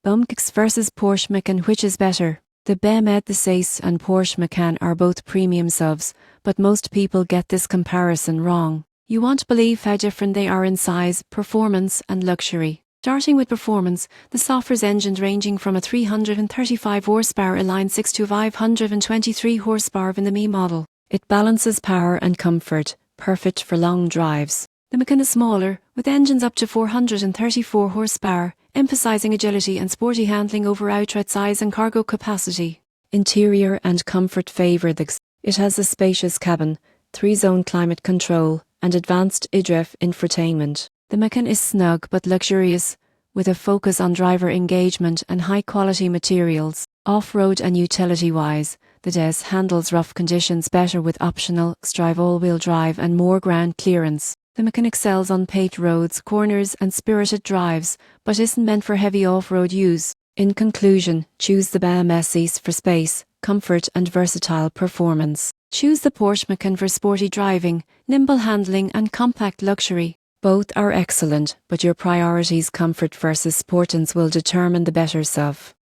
BMX versus Porsche Macan, which is better? The BMW, the SAIS and Porsche Macan are both premium SUVs, but most people get this comparison wrong. You won't believe how different they are in size, performance and luxury. Starting with performance, the Soffer's engine ranging from a 335 horsepower Align 6 to 523 horsepower in the Me model. It balances power and comfort, perfect for long drives. The Macan is smaller, with engines up to 434 horsepower, emphasizing agility and sporty handling over outright size and cargo capacity. Interior and comfort favour the. It has a spacious cabin, 3-zone climate control, and advanced iDrive infotainment. The Macan is snug but luxurious, with a focus on driver engagement and high-quality materials. Off-road and utility-wise, the Des handles rough conditions better with optional Strive all-wheel drive and more ground clearance. The Macan excels on paved roads, corners and spirited drives, but isn't meant for heavy off-road use. In conclusion, choose the BMW SAIS for space, comfort and versatile performance. Choose the Porsche Macan for sporty driving, nimble handling and compact luxury. Both are excellent, but your priorities, comfort versus sportance, will determine the better SUV.